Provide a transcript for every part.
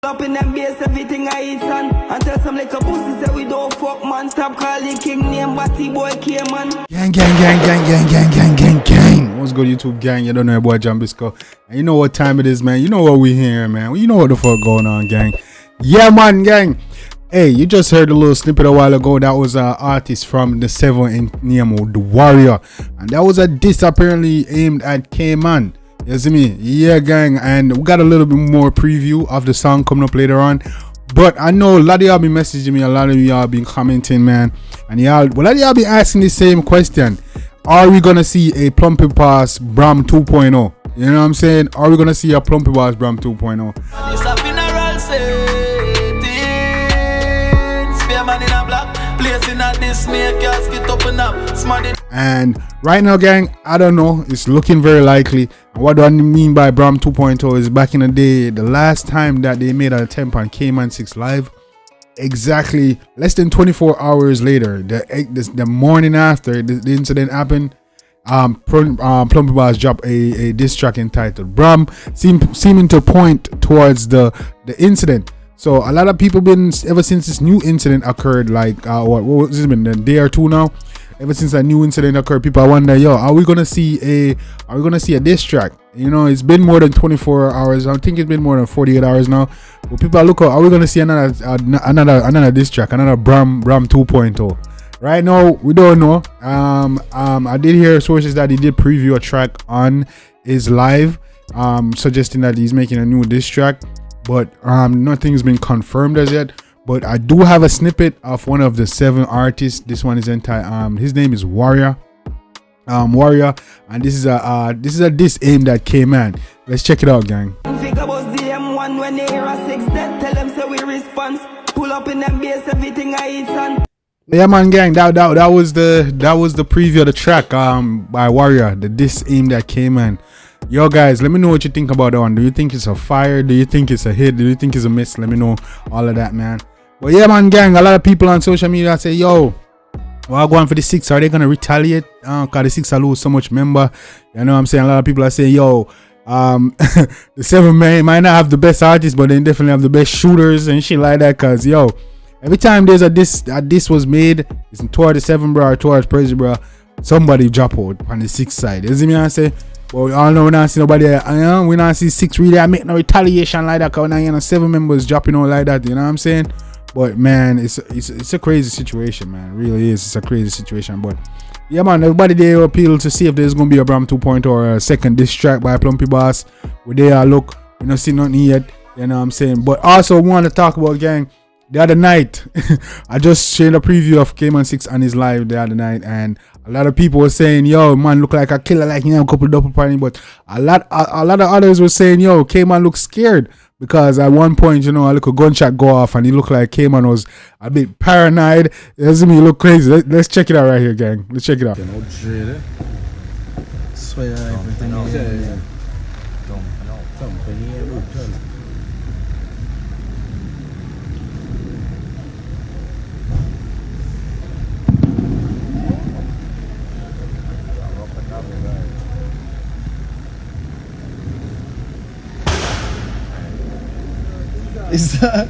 Up in them base, everything I eat, son. And tell some like a pussy say we don't fuck, man. Stop calling king name, Batty boy Kman. Gang. What's good, YouTube gang? You don't know your boy Jambisco. And you know what time it is, man. You know what we here, man. You know what the fuck going on, gang. Yeah, man, gang. Hey, you just heard a little snippet a while ago. That was an artist from the 7 in Nemo, the Warrior. And that was a diss apparently aimed at Kman. You see me? Yeah, gang. And we got a little bit more preview of the song coming up later on. But I know a lot of y'all been messaging me, a lot of y'all been commenting, man. And y'all, a lot of y'all been asking the same question. Are we gonna see a Plumpy Pass Bram 2.0? You know what I'm saying? Are we gonna see a Plumpy Pass Bram 2.0? And right now, gang, I don't know. It's looking very likely. And what do I mean by Bram 2.0 is back in the day, the last time that they made an attempt on Kman 6ixx live, exactly less than 24 hours later, the morning after the incident happened, Plumpy Boss dropped a diss track entitled Bram, seeming to point towards the incident. So a lot of people been, ever since this new incident occurred, like what was it been, a day or two now? Ever since that new incident occurred, people are wondering, yo, are we gonna see a diss track? You know, it's been more than 24 hours. I think it's been more than 48 hours now. But people are looking, are we gonna see another diss track, another Bram 2.0? Right now, we don't know. I did hear sources that he did preview a track on his live, suggesting that he's making a new diss track. But nothing's been confirmed as yet. But I do have a snippet of one of the 7 artists. This one is entitled his name is Warrior. And this is a diss aimed at Kman. Let's check it out, gang. Yeah, man, gang. That was the preview of the track by Warrior, the diss aimed at Kman. Yo, guys, let me know what you think about that one. Do you think it's a fire? Do you think it's a hit? Do you think it's a miss? Let me know all of that, man. But yeah, man, gang, a lot of people on social media say, yo, well, going for the 6ixx, are they gonna retaliate? Cause the 6ixx lose so much member. You know what I'm saying? A lot of people are saying, yo, the 7 man might not have the best artists, but they definitely have the best shooters and shit like that. Cause yo, every time there's a diss was made, it's toward the 7 bro or towards Prezi bro, somebody drop out on the 6ixx side. You see me? I say, well, we all know we not see nobody. We not see 6ixx really make no retaliation like that. Cause now, you know, 7 members dropping out like that. You know what I'm saying? But man, it's a crazy situation, man. It really is. It's a crazy situation. But yeah, man, everybody there appeal to see if there's gonna be a Bram 2.0 or a second diss track by Plumpy Boss. We there look, we don't see nothing yet. You know what I'm saying? But also we want to talk about, gang, the other night. I just shared a preview of Kman 6ixx on his live the other night, and a lot of people were saying, yo, man, look like a killer, like, you know, a couple double party. But a lot of others were saying, yo, Kman looks scared. Because at one point, you know, a little gunshot go off and he looked like Kman was a bit paranoid. It doesn't mean he look crazy. Let's check it out right here, gang. Let's check it out. Is that?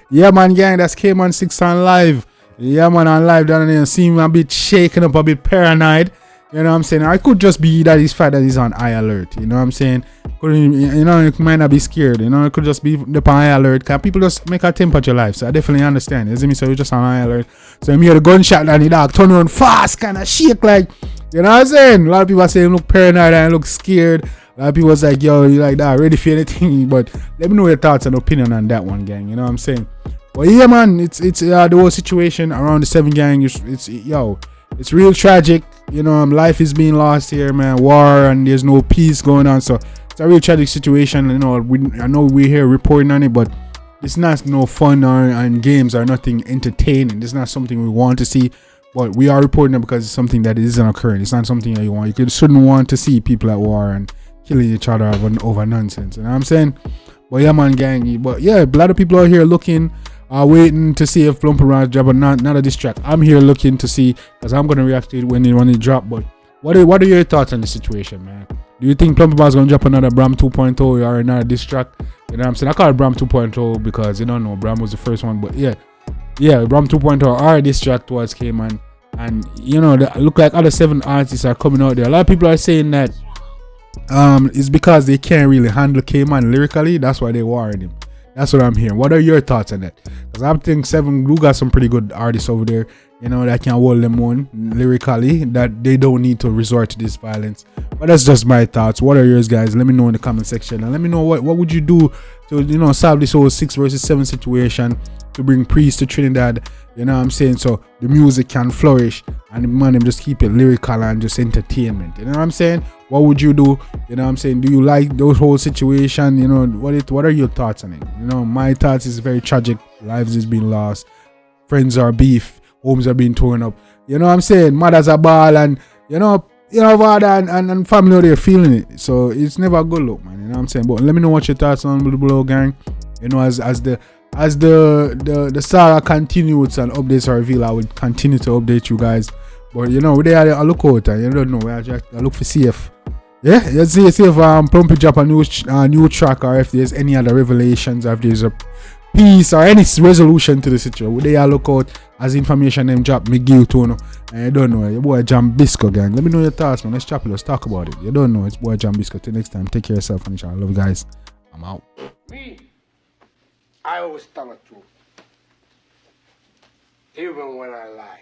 Yeah, man, gang, that's Kman 6ixx on live. Yeah, man, on live down there. See him a bit shaken up, a bit paranoid. You know what I'm saying? I could just be that he's fat, that he's on high alert. You know what I'm saying? You know, you might not be scared. You know, it could just be up on high alert. Because people just make a temperature life. So I definitely understand. You see me? So you're just on high alert. So you hear the gunshot and the dog turn around fast, kind of shake like, you know what I'm saying? A lot of people are saying look paranoid and look scared. A lot of people was like, yo, you like that, ready for anything? But let me know your thoughts and opinion on that one, gang. You know what I'm saying? But yeah, man, it's the whole situation around the 7 gang. It's real tragic. You know, life is being lost here, man. War and there's no peace going on. So it's a real tragic situation. You know, I know we're here reporting on it, but it's not no fun and games or nothing entertaining. It's not something we want to see. But we are reporting it because it's something that isn't occurring. It's not something that you want. You shouldn't want to see people at war and killing each other over nonsense. You know what I'm saying? But yeah, man, gang. But yeah, a lot of people are here looking, waiting to see if Plumpy Boss drop or not a diss track. I'm here looking to see, because I'm gonna react to it when it drop. But what are your thoughts on the situation, man? Do you think Plumpy is gonna drop another Bram 2.0 or another diss track? You know what I'm saying? I call it Bram 2.0 because you don't know Bram was the first one, but yeah, Bram 2.0 or diss track towards Kman, and you know, look like other 7 artists are coming out there. A lot of people are saying that it's because they can't really handle Kman lyrically. That's why they warring him. That's what I'm hearing. What are your thoughts on that? Because I think 7 Glue got some pretty good artists over there, you know, that can hold them on lyrically, that they don't need to resort to this violence. But that's just my thoughts. What are yours, guys? Let me know in the comment section, and let me know what would you do to, you know, solve this whole 6 versus 7 situation, to bring Priest to Trinidad, you know what I'm saying, so the music can flourish and the man them just keep it lyrical and just entertainment, you know what I'm saying? What would you do? You know what I'm saying? Do you like those whole situation? You know, what are your thoughts on it? You know, my thoughts is very tragic. Lives is being lost, friends are beef, homes are being torn up, you know what I'm saying? Mothers are ball, and you know father and family out there feeling it. So it's never a good look, man, you know what I'm saying? But let me know what your thoughts on below, gang. You know, as the saga continues and updates are revealed, I will continue to update you guys. But you know, we there I look out, and you don't know, I look for CF. Yeah, let's see if Plumpy drop a new track, or if there's any other revelations, or if there's a peace or any resolution to the situation. We there look out as information them drop, me give to you. And you don't know, your boy Jambisco, gang. Let me know your thoughts, man. Let's chop it, let's talk about it. You don't know, it's boy Jambisco. Till next time, take care of yourself and each other. I love you guys. I'm out. Me, I always tell the truth, even when I lie.